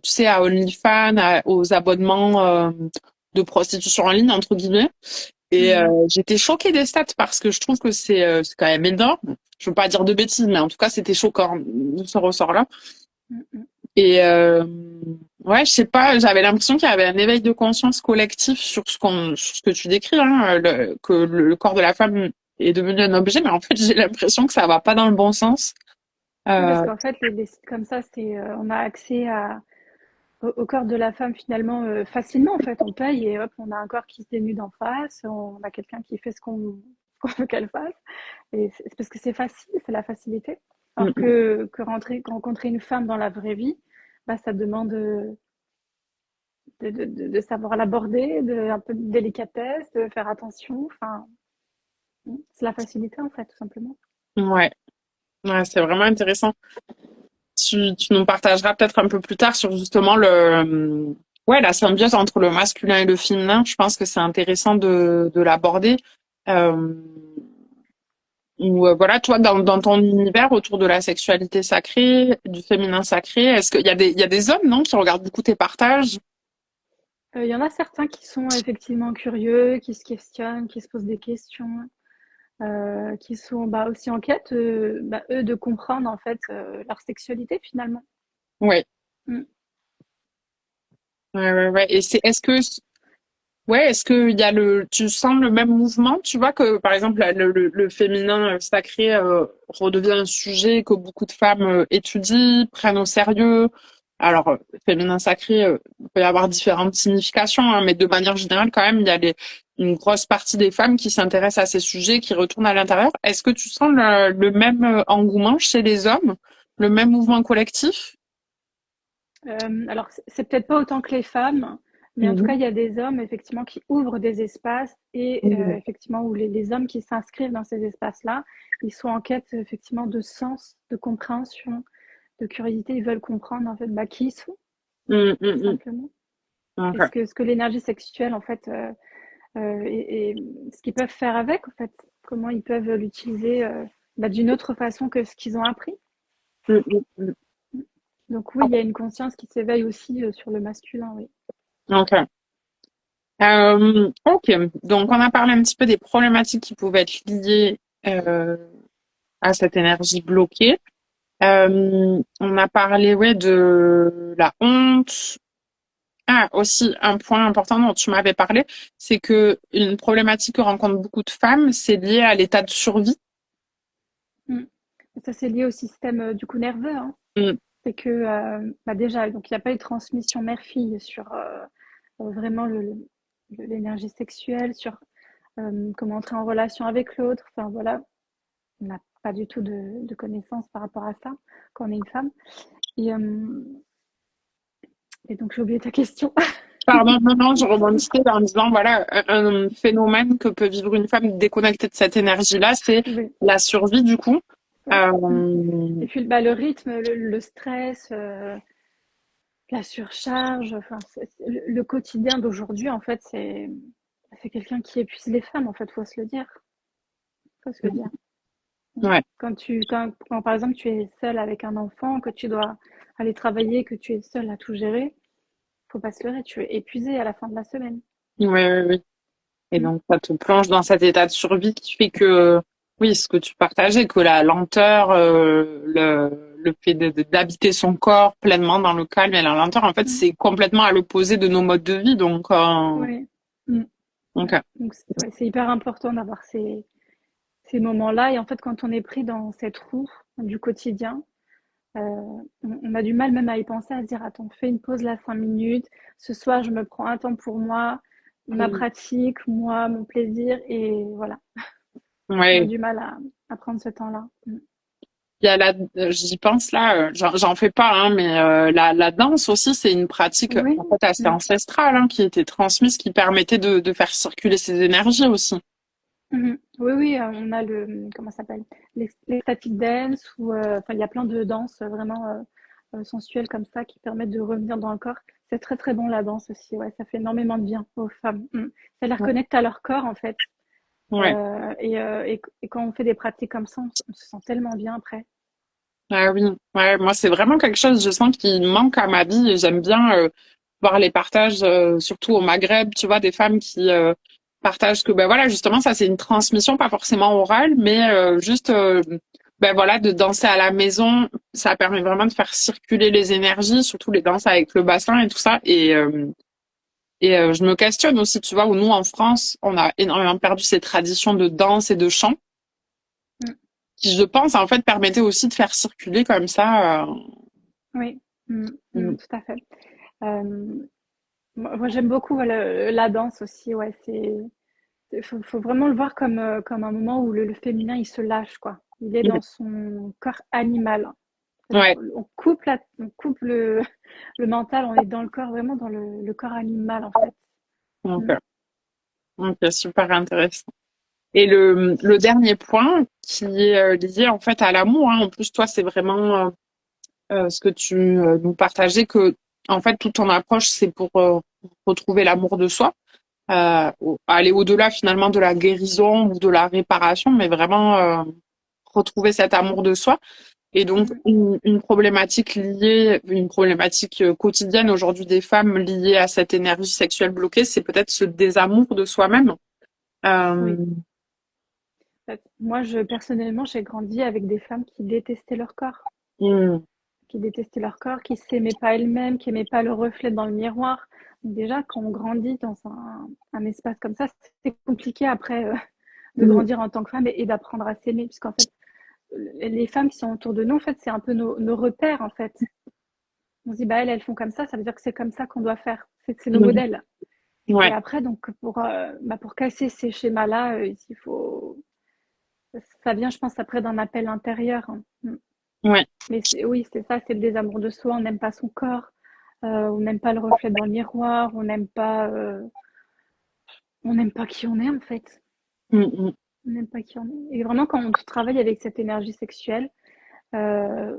tu sais, à OnlyFans, aux abonnements de prostitution en ligne, entre guillemets. Et Mm. j'étais choquée des stats parce que je trouve que c'est quand même énorme. Je veux pas dire de bêtises, mais en tout cas, c'était choquant de ce ressort-là. Mm. Mm. Et ouais, je sais pas, j'avais l'impression qu'il y avait un éveil de conscience collectif sur ce que tu décris, hein, que le corps de la femme est devenu un objet, mais en fait, j'ai l'impression que ça va pas dans le bon sens. Oui, parce Euh, qu'en fait, les sites comme ça, on a accès au corps de la femme finalement facilement. En fait, on paye et hop, on a un corps qui se dénude en face, on a quelqu'un qui fait ce qu'on veut qu'elle fasse. Et c'est parce que c'est facile, c'est la facilité. mm, Alors que rencontrer une femme dans la vraie vie, bah, ça demande de savoir l'aborder, un peu de délicatesse, de faire attention. Enfin, c'est la facilité en fait, tout simplement. ouais, ouais, c'est vraiment intéressant. Tu nous partageras peut-être un peu plus tard sur justement ouais, la symbiose entre le masculin et le féminin. Je pense que c'est intéressant de l'aborder. Euh, Ou voilà, toi, dans ton univers autour de la sexualité sacrée, du féminin sacré, est-ce qu'il y a il y a des hommes, non, qui regardent beaucoup tes partages? Il y en a certains qui sont effectivement curieux, qui se questionnent, qui se posent des questions, qui sont bah, aussi en quête, bah, eux, de comprendre en fait leur sexualité finalement. Ouais. Mm. Ouais, ouais, ouais. Et est-ce que, ouais, est-ce que il y a tu sens le même mouvement, tu vois, que par exemple, le féminin sacré redevient un sujet que beaucoup de femmes étudient, prennent au sérieux. Alors, féminin sacré, il peut y avoir différentes significations, hein, mais de manière générale, quand même, il y a une grosse partie des femmes qui s'intéressent à ces sujets, qui retournent à l'intérieur. Est-ce que tu sens le même engouement chez les hommes, le même mouvement collectif? Alors, c'est peut-être pas autant que les femmes, mais en tout cas, Mhm. il y a des hommes effectivement qui ouvrent des espaces et Mhm. effectivement où les hommes qui s'inscrivent dans ces espaces-là, ils sont en quête effectivement de sens, de compréhension, de curiosité. Ils veulent comprendre en fait bah, qui ils sont, Mhm. tout Mhm. simplement. Et Ok. ce que l'énergie sexuelle en fait et ce qu'ils peuvent faire avec en fait, comment ils peuvent l'utiliser bah, d'une autre façon que ce qu'ils ont appris. Mhm. Mhm. Donc oui, il y a une conscience qui s'éveille aussi sur le masculin, oui. Ok. Ok, donc on a parlé un petit peu des problématiques qui pouvaient être liées à cette énergie bloquée. On a parlé, ouais, de la honte. Ah, aussi un point important dont tu m'avais parlé, c'est que une problématique que rencontrent beaucoup de femmes, c'est lié à l'état de survie. Mm. Et ça, c'est lié au système du coup nerveux, hein. Mm, C'est que bah, déjà, donc il n'y a pas eu de transmission mère-fille sur vraiment l'énergie sexuelle, sur comment entrer en relation avec l'autre. Enfin voilà, on n'a pas du tout de connaissances par rapport à ça quand on est une femme. Et, euh, et donc j'ai oublié ta question. Pardon, non, non, je rebondissais en disant, voilà, un phénomène que peut vivre une femme déconnectée de cette énergie-là, c'est Oui, la survie, du coup. ouais. Mm. Euh, Et puis bah, le rythme, le stress, la surcharge, enfin, le quotidien d'aujourd'hui, en fait, c'est quelqu'un qui épuise les femmes, en fait, faut se le dire. Faut se le dire. ouais, Quand, par exemple, tu es seule avec un enfant, que tu dois aller travailler, que tu es seule à tout gérer, faut pas se leurrer, tu es épuisée à la fin de la semaine. ouais, ouais, ouais. Et Mm. donc, ça te plonge dans cet état de survie qui fait que, oui, ce que tu partageais, que la lenteur, le fait d'habiter son corps pleinement dans le calme et la lenteur, en fait, Mm. c'est complètement à l'opposé de nos modes de vie. Donc, Ouais. Mm. donc, Ouais. Donc, ouais, c'est hyper important d'avoir ces moments-là. Et en fait, quand on est pris dans cette roue du quotidien, on a du mal même à y penser, à se dire, attends, fais une pause là, 5 minutes. Ce soir, je me prends un temps pour moi, ma pratique, moi, mon plaisir. Et voilà, on a ouais, du mal à prendre ce temps-là. Mm. il y a j'y pense là, j'en fais pas, hein, mais la danse aussi, c'est une pratique Oui. en fait assez Mm. ancestrale, hein, qui était transmise, qui permettait de faire circuler ces énergies aussi. Mhm. Oui, oui, on a comment ça s'appelle? L'ecstatic dance, ou enfin, il y a plein de danses vraiment sensuelles comme ça qui permettent de revenir dans le corps. C'est très, très bon la danse aussi, ouais, ça fait énormément de bien aux femmes. Mm. Ça les reconnecte à leur corps en fait. Ouais. Et quand on fait des pratiques comme ça, on se sent tellement bien après. Ah oui, ouais, moi c'est vraiment quelque chose, je sens qui manque à ma vie et j'aime bien voir les partages, surtout au Maghreb, tu vois, des femmes qui partagent que ben voilà, justement, ça c'est une transmission, pas forcément orale, mais juste ben voilà, de danser à la maison, ça permet vraiment de faire circuler les énergies, surtout les danses avec le bassin et tout ça. Et je me questionne aussi, tu vois, où nous en France, on a énormément perdu ces traditions de danse et de chant. Mm. qui, je pense, en fait, permettait aussi de faire circuler comme ça. Oui, Mm, tout à fait. Euh, moi, j'aime beaucoup voilà, la danse aussi. Ouais, faut vraiment le voir comme un moment où le féminin il se lâche quoi. Il est mm. dans son corps animal. C'est-à-dire Ouais, on coupe le mental, on est dans le corps, vraiment dans le corps animal en fait. Mm. ok, ok, super intéressant. Et le dernier point qui est lié en fait à l'amour, hein. En plus, toi, c'est vraiment ce que tu nous partageais que en fait toute ton approche c'est pour retrouver l'amour de soi, aller au-delà finalement de la guérison ou de la réparation, mais vraiment retrouver cet amour de soi. Et donc Mm. une problématique quotidienne aujourd'hui des femmes liée à cette énergie sexuelle bloquée, c'est peut-être ce désamour de soi-même. Euh, Oui. En fait, moi, personnellement, j'ai grandi avec des femmes qui détestaient leur corps, mm, qui s'aimaient pas elles-mêmes, qui aimaient pas le reflet dans le miroir. Donc déjà, quand on grandit dans un espace comme ça, c'est compliqué après de mm, grandir en tant que femme et d'apprendre à s'aimer, puisqu'en fait, les femmes qui sont autour de nous, en fait, c'est un peu nos repères, en fait. On se dit, bah, elles font comme ça veut dire que c'est comme ça qu'on doit faire. C'est nos mm, modèles. Et ouais, après, donc, pour casser ces schémas-là, il faut, ça vient, je pense, après d'un appel intérieur, hein. ouais, Mais oui, c'est ça, c'est le désamour de soi. On n'aime pas son corps, on n'aime pas le reflet dans le miroir, on n'aime pas qui on est, en fait. mm, mm, On n'aime pas qui on est. Et vraiment, quand on travaille avec cette énergie sexuelle, euh,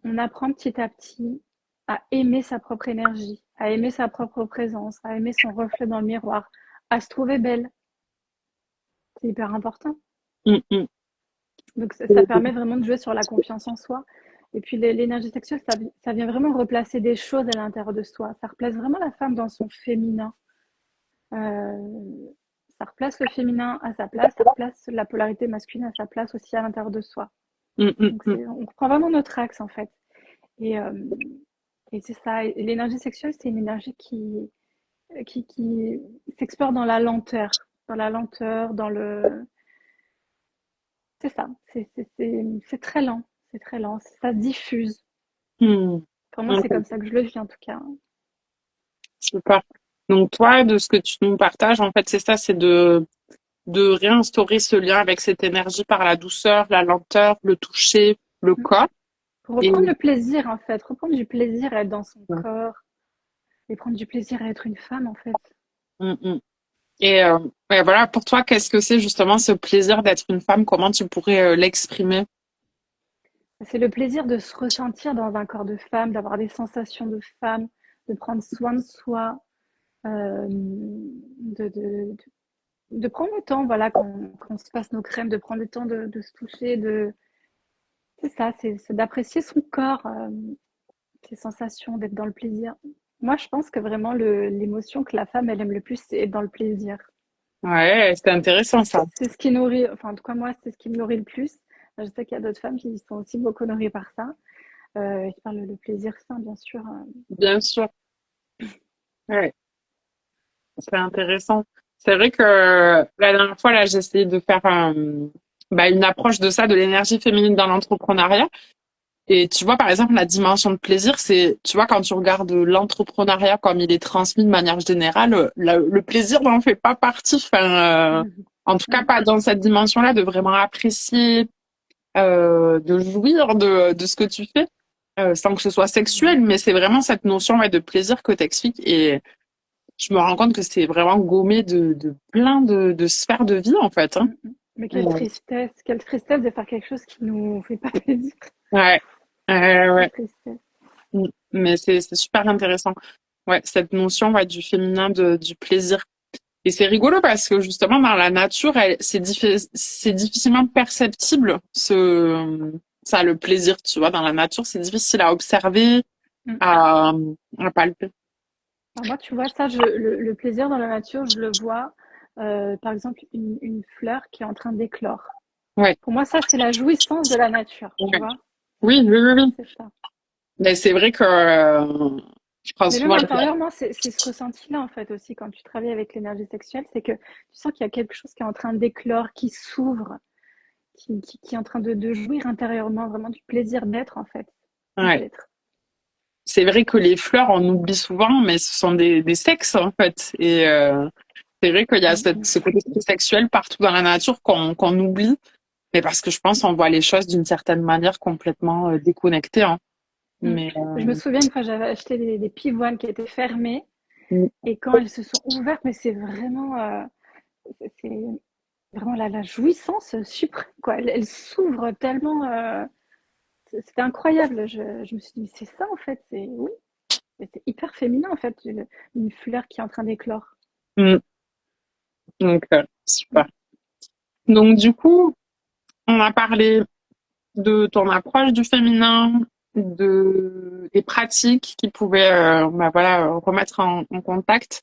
on apprend petit à petit à aimer sa propre énergie, à aimer sa propre présence, à aimer son reflet dans le miroir, à se trouver belle. C'est hyper important. mm, mm. Donc ça permet vraiment de jouer sur la confiance en soi. Et puis l'énergie sexuelle, ça vient vraiment replacer des choses à l'intérieur de soi. Ça replace vraiment la femme dans son féminin. Euh, Ça replace le féminin à sa place, ça replace la polarité masculine à sa place aussi à l'intérieur de soi. Mm, mm, Donc mm. on reprend vraiment notre axe en fait. Et, euh, et c'est ça. Et l'énergie sexuelle, c'est une énergie qui s'explore dans la lenteur, dans le. C'est ça. C'est très lent. C'est très lent. Ça se diffuse. Mm. Pour moi, c'est Ok, comme ça que je le vis en tout cas. super. Donc toi, de ce que tu nous partages, en fait, c'est ça, c'est de réinstaurer ce lien avec cette énergie par la douceur, la lenteur, le toucher, le Mm. corps. Pour Et, reprendre le plaisir en fait, reprendre du plaisir à être dans son corps et prendre du plaisir à être une femme en fait. mm, mm. Et ouais, voilà, pour toi, qu'est-ce que c'est justement ce plaisir d'être une femme? Comment tu pourrais l'exprimer? C'est le plaisir de se ressentir dans un corps de femme, d'avoir des sensations de femme, de prendre soin de soi, de prendre le temps, voilà, qu'on se fasse nos crèmes, de prendre le temps de se toucher, c'est ça, c'est d'apprécier son corps, ses sensations, d'être dans le plaisir. Moi, je pense que vraiment l'émotion que la femme, elle aime le plus, c'est être dans le plaisir. Ouais, c'est intéressant ça. C'est ce qui nourrit, enfin, en tout cas, moi, c'est ce qui me nourrit le plus. Je sais qu'il y a d'autres femmes qui sont aussi beaucoup nourries par ça. Je parle le plaisir sain, bien sûr. Bien sûr. Ouais, c'est intéressant. C'est vrai que la dernière fois, là, j'ai essayé de faire une approche de ça, de l'énergie féminine dans l'entrepreneuriat. Et tu vois, par exemple, la dimension de plaisir, c'est, tu vois, quand tu regardes l'entrepreneuriat comme il est transmis de manière générale, le plaisir n'en fait pas partie. Enfin, en tout cas, pas dans cette dimension-là, de vraiment apprécier, de jouir de ce que tu fais, sans que ce soit sexuel, mais c'est vraiment cette notion ouais, de plaisir que tu expliques. Et je me rends compte que c'est vraiment gommé de plein de sphères de vie, en fait. Hein. Mais Ouais, quelle tristesse de faire quelque chose qui nous fait pas plaisir. ouais, Quelle ouais. tristesse. Mais c'est super intéressant. Ouais, cette notion ouais, du féminin, du plaisir. Et c'est rigolo parce que justement, dans la nature, c'est difficilement perceptible, ça, le plaisir, tu vois. Dans la nature, c'est difficile à observer, Mm. à, à palper. Alors moi, tu vois, ça, le plaisir dans la nature, je le vois, par exemple, une fleur qui est en train d'éclore. Ouais. Pour moi, ça, c'est la jouissance de la nature, tu Ouais. vois. Oui, oui, oui, oui. C'est ça. Mais c'est vrai que je prends Mais même souvent intérieurement, c'est ce ressenti-là, en fait, aussi, quand tu travailles avec l'énergie sexuelle, c'est que tu sens qu'il y a quelque chose qui est en train d'éclore, qui s'ouvre, qui est en train de jouir intérieurement vraiment du plaisir d'être, en fait. Ouais. D'être. C'est vrai que les fleurs, on oublie souvent, mais ce sont des sexes, en fait. Et c'est vrai qu'il y a Mm, ce côté sexuel partout dans la nature qu'on oublie, mais parce que je pense qu'on voit les choses d'une certaine manière complètement déconnectée, hein. mm. Mais Je me souviens une fois, j'avais acheté des pivoines qui étaient fermées mm, et quand elles se sont ouvertes, mais c'est vraiment la jouissance suprême, quoi. Elle s'ouvre tellement. C'était incroyable. Je me suis dit, c'est ça en fait. Oui, c'est hyper féminin en fait, une fleur qui est en train d'éclore. mm. Donc, Mm. super. Donc, du coup, on a parlé de ton approche du féminin, des pratiques qui pouvaient bah voilà, remettre en contact.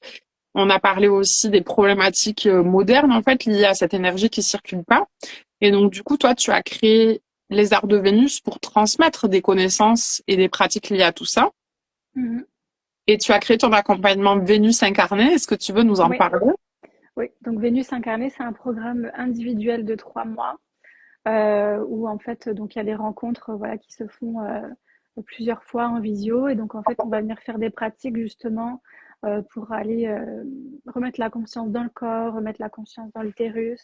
On a parlé aussi des problématiques modernes en fait liées à cette énergie qui circule pas. Et donc du coup, toi, tu as créé les Arts de Vénus pour transmettre des connaissances et des pratiques liées à tout ça. Mhm. Et tu as créé ton accompagnement Vénus incarné. Est-ce que tu veux nous en Oui, parler? oui. Donc Vénus incarnée, c'est un programme individuel de 3 mois où en fait, donc il y a des rencontres, voilà, qui se font plusieurs fois en visio, et donc en fait, on va venir faire des pratiques justement pour aller remettre la conscience dans le corps, remettre la conscience dans l'utérus,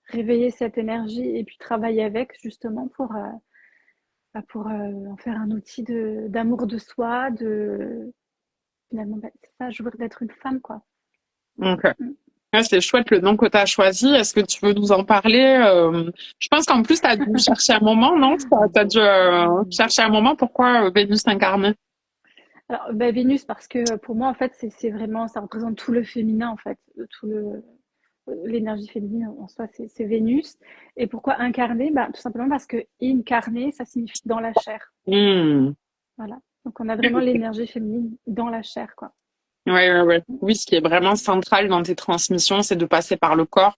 réveiller cette énergie et puis travailler avec justement pour en faire un outil d'amour de soi, de finalement, bah, c'est ça, jouir d'être une femme, quoi. Donc, Mm. ouais, c'est chouette le nom que tu as choisi. Est-ce que tu veux nous en parler? Je pense qu'en plus, tu as dû chercher un moment, non? Tu as dû chercher un moment. Pourquoi Vénus incarnée? Alors, bah, Vénus, parce que pour moi, en fait, c'est vraiment, ça représente tout le féminin, en fait, l'énergie féminine en soi, c'est Vénus. Et pourquoi incarner? Bah, tout simplement parce que incarner, ça signifie dans la chair. Hmm. Voilà. Donc, on a vraiment l'énergie féminine dans la chair, quoi. Ouais, ouais, ouais. Oui, ce qui est vraiment central dans tes transmissions, c'est de passer par le corps,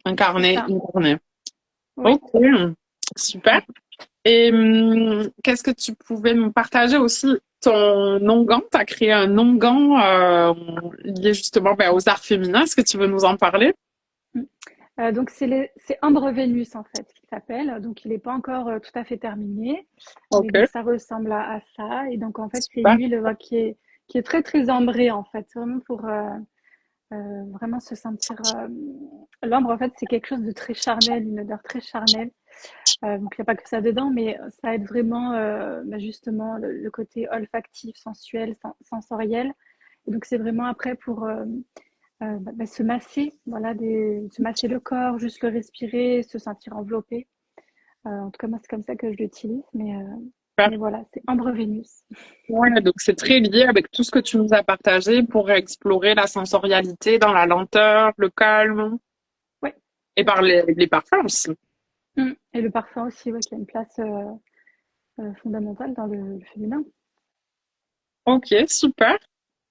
C'est incarné, ça. incarné. Oui. Ok, super. Et qu'est-ce que tu pouvais nous partager aussi ton onguent? Tu as créé un onguent lié justement ben, aux arts féminins. Est-ce que tu veux nous en parler? Mm. Donc, c'est Ambre Vénus, en fait, qui s'appelle. Donc, il n'est pas encore tout à fait terminé. Mais Ok, donc, ça ressemble à ça. Et donc, en fait, c'est une super. huile qui est très, très ambrée, en fait. C'est vraiment pour vraiment se sentir. L'ambre, en fait, c'est quelque chose de très charnel, une odeur très charnelle. Donc, il n'y a pas que ça dedans, mais ça aide vraiment, bah, justement, le côté olfactif, sensuel, sensoriel. Et donc, c'est vraiment après pour se masser, voilà, se masser le corps, juste le respirer, se sentir enveloppé. En tout cas, moi, c'est comme ça que je l'utilise. Mais voilà, c'est Ambre Vénus. Ouais, donc c'est très lié avec tout ce que tu nous as partagé pour explorer la sensorialité dans la lenteur, le calme Ouais, et c'est par ça. les parfums aussi. Et le parfum aussi, ouais, qui a une place fondamentale dans le féminin. Ok, super.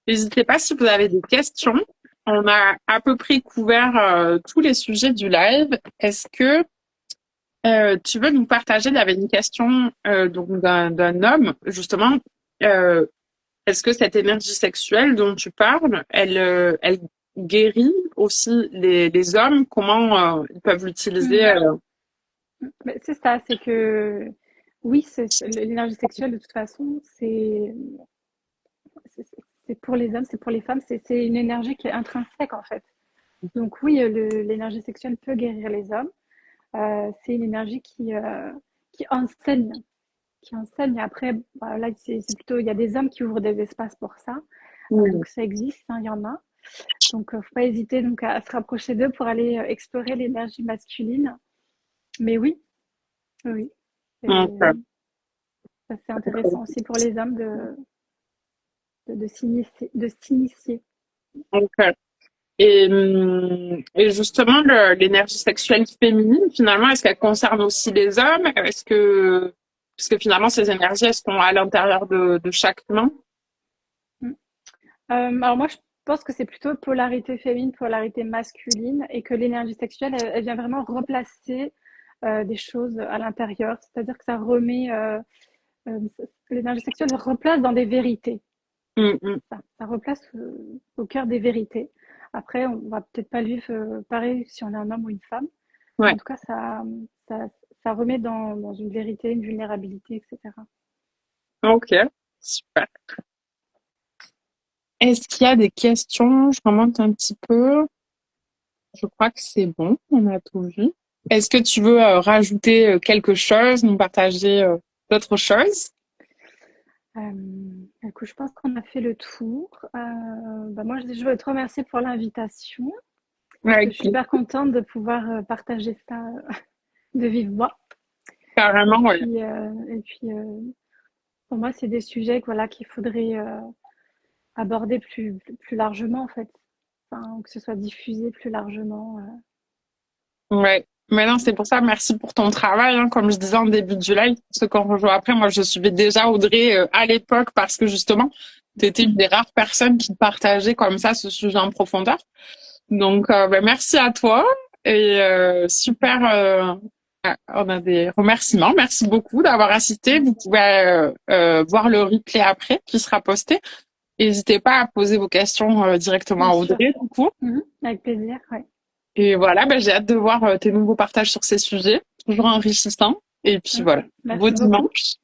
N'hésitez pas si vous avez des questions. On a à peu près couvert tous les sujets du live. Est-ce que tu veux nous partager? Il y avait une question donc d'un homme, justement. Euh, Est-ce que cette énergie sexuelle dont tu parles, elle guérit aussi les hommes? Comment ils peuvent l'utiliser? Mm. Mais c'est ça, c'est que oui, l'énergie sexuelle, de toute façon, c'est c'est pour les hommes, c'est pour les femmes, c'est une énergie qui est intrinsèque en fait. Donc oui, l'énergie sexuelle peut guérir les hommes. C'est une énergie qui enseigne, qui enseigne. Après, bah, là, c'est plutôt, il y a des hommes qui ouvrent des espaces pour ça. Mm. Donc ça existe, hein, il y en a. Donc faut pas hésiter donc à se rapprocher d'eux pour aller explorer l'énergie masculine. Mais oui, oui, Donc, c'est ça, c'est intéressant aussi pour les hommes de s'initier, de s'initier. donc, et justement, l'énergie sexuelle féminine, finalement, est-ce qu'elle concerne aussi les hommes? Parce que finalement, ces énergies, elles sont à l'intérieur de chaque humain? Mm. Alors moi, je pense que c'est plutôt polarité féminine, polarité masculine, et que l'énergie sexuelle, elle vient vraiment replacer des choses à l'intérieur. C'est-à-dire que ça remet, euh, l'énergie sexuelle replace dans des vérités. Mm, mm. Ça replace au cœur des vérités. Après, on va peut-être pas le vivre pareil si on est un homme ou une femme. Mais Ouais. en tout cas, ça, ça remet dans une vérité, une vulnérabilité, etc. Ok, super. Est-ce qu'il y a des questions? Je remonte un petit peu. Je crois que c'est bon, on a tout vu. Est-ce que tu veux rajouter quelque chose, nous partager d'autres choses? Écoute, je pense qu'on a fait le tour. Moi, je veux te remercier pour l'invitation. Je Avec suis plaisir, super contente de pouvoir partager ça de vive voix. carrément, oui. Et puis pour moi, c'est des sujets voilà, qu'il faudrait aborder plus largement, en fait. Enfin, que ce soit diffusé plus largement. Ouais. Mais non, c'est pour ça, merci pour ton travail, hein, comme je disais en début de live, ce qu'on rejoint après. Moi, je suivais déjà Audrey à l'époque parce que justement, tu étais une des rares personnes qui partageait comme ça ce sujet en profondeur. Donc, merci à toi et super. On a des remerciements. Merci beaucoup d'avoir assisté. Vous pouvez voir le replay après qui sera posté. N'hésitez pas à poser vos questions directement Bien à sûr. Audrey, du coup. Avec plaisir, ouais. Et voilà, j'ai hâte de voir tes nouveaux partages sur ces sujets, toujours enrichissants. Et puis voilà, beau Merci beaucoup. dimanche.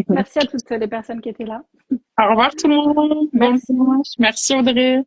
Merci à toutes les personnes qui étaient là. Au revoir tout le monde. Bon Merci. dimanche. Merci Audrey.